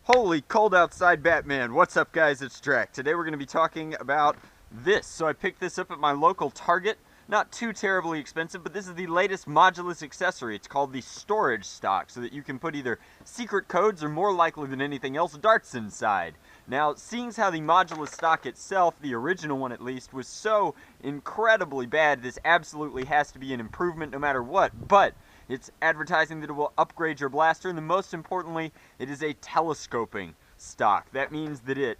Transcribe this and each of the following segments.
Holy cold outside, Batman. What's up, guys? It's Drac. Today we're going to be talking about this. So I picked this up at my local Target. Not too terribly expensive, but this is the latest Modulus accessory. It's called the storage stock, so that you can put either secret codes or, more likely than anything else, darts inside. Now, seeing as how the Modulus stock itself, the original one at least, was so incredibly bad, this absolutely has to be an improvement no matter what. But it's advertising that it will upgrade your blaster, and then most importantly, it is a telescoping stock. That means that it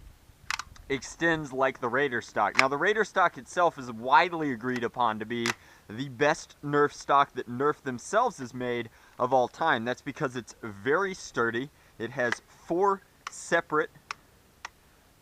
extends like the Raider stock. Now, the Raider stock itself is widely agreed upon to be the best Nerf stock that Nerf themselves has made of all time. That's because it's very sturdy. It has 4 separate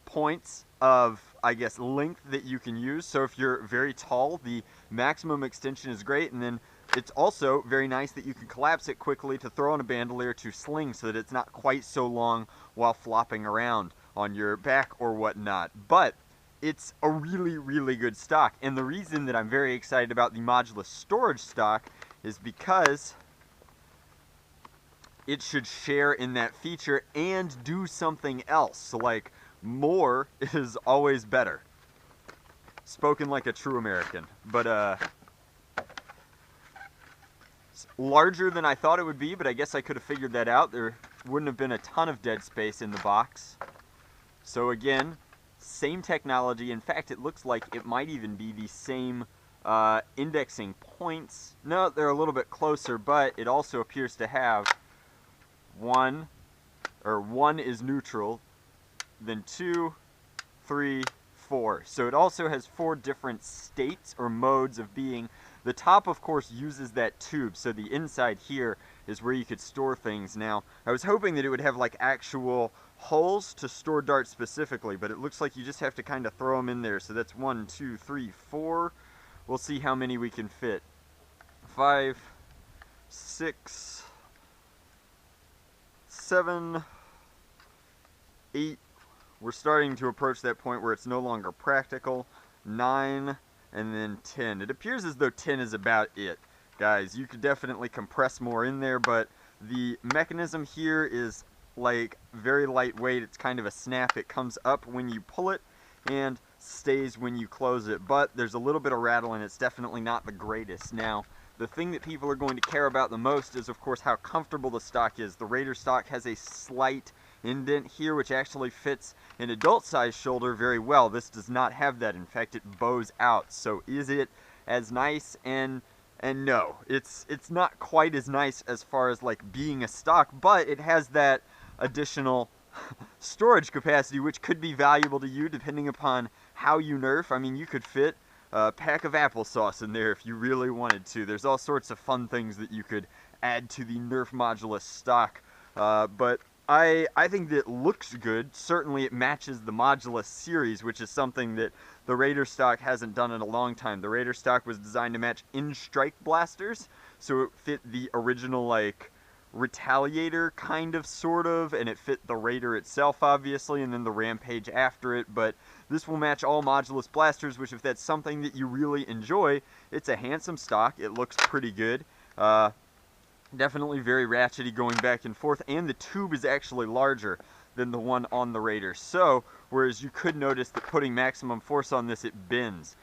points of, I guess, length that you can use. So if you're very tall, the maximum extension is great, and then it's also very nice that you can collapse it quickly to throw on a bandolier to sling so that it's not quite so long while flopping around on your back or whatnot. But it's a really, really good stock. And the reason that I'm very excited about the Modulus storage stock is because it should share in that feature and do something else. So, like, more is always better. Spoken like a true American. But, it's larger than I thought it would be, but I guess I could have figured that out. There wouldn't have been a ton of dead space in the box. So again, same technology. In fact, it looks like it might even be the same indexing points. No, they're a little bit closer, but it also appears to have one is neutral, then 2, 3, 4. So it also has 4 different states or modes of being. The top, of course, uses that tube, so the inside here is where you could store things. Now, I was hoping that it would have like actual holes to store darts specifically, but it looks like you just have to kind of throw them in there. So that's 1, 2, 3, 4. We'll see how many we can fit. 5, 6, 7, 8. We're starting to approach that point where it's no longer practical. 9, and then 10. It appears as though 10 is about it. Guys, you could definitely compress more in there, but the mechanism here is like very lightweight. It's kind of a snap. It comes up when you pull it and stays when you close it, but there's a little bit of rattle and it's definitely not the greatest. Now, the thing that people are going to care about the most is, of course, how comfortable the stock is. The Raider stock has a slight indent here, which actually fits an adult-sized shoulder very well. This does not have that. In fact, it bows out. So is it as nice? And no, it's not quite as nice as far as like being a stock, but it has that additional storage capacity, which could be valuable to you depending upon how you Nerf. I mean, you could fit a pack of applesauce in there if you really wanted to. There's all sorts of fun things that you could add to the Nerf Modulus stock, but I think that it looks good. Certainly it matches the Modulus series, which is something that the Raider stock hasn't done in a long time. The Raider stock was designed to match in-strike blasters, so it fit the original, like, Retaliator kind of, sort of, and it fit the Raider itself, obviously, and then the Rampage after it. But this will match all Modulus blasters, which, if that's something that you really enjoy, it's a handsome stock. It looks pretty good. Definitely very ratchety going back and forth, and the tube is actually larger than the one on the Raider. So, whereas you could notice that putting maximum force on this, it bends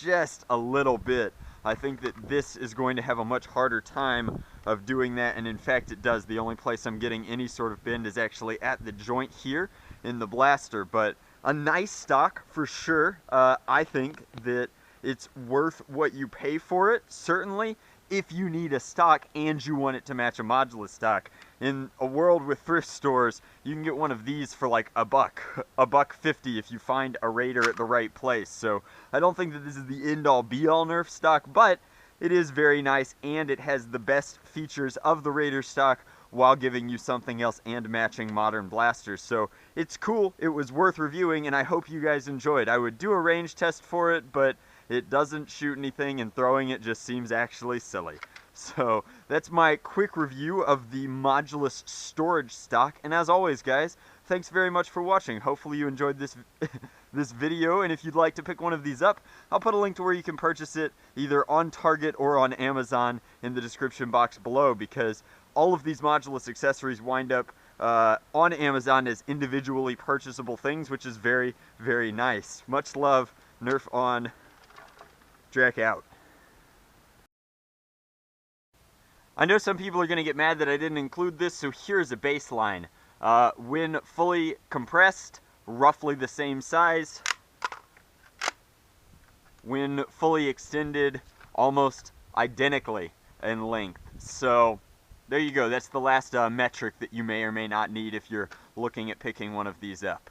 just a little bit. I think that this is going to have a much harder time of doing that, and in fact it does. The only place I'm getting any sort of bend is actually at the joint here in the blaster, but a nice stock for sure. I think that it's worth what you pay for it, certainly, if you need a stock and you want it to match a Modulus stock. In a world with thrift stores, you can get one of these for like $1.50 if you find a Raider at the right place. So I don't think that this is the end-all be-all Nerf stock, but it is very nice, and it has the best features of the Raider stock while giving you something else and matching modern blasters. So it's cool, it was worth reviewing, and I hope you guys enjoyed. I would do a range test for it, but it doesn't shoot anything, and throwing it just seems actually silly. So that's my quick review of the Modulus storage stock. And as always, guys, thanks very much for watching. Hopefully you enjoyed this this video, and if you'd like to pick one of these up, I'll put a link to where you can purchase it either on Target or on Amazon in the description box below, because all of these Modulus accessories wind up on Amazon as individually purchasable things, which is very, very nice. Much love. Nerf on. Drac out. I know some people are going to get mad that I didn't include this, so here's a baseline. When fully compressed, roughly the same size. When fully extended, almost identically in length. So there you go. That's the last metric that you may or may not need if you're looking at picking one of these up.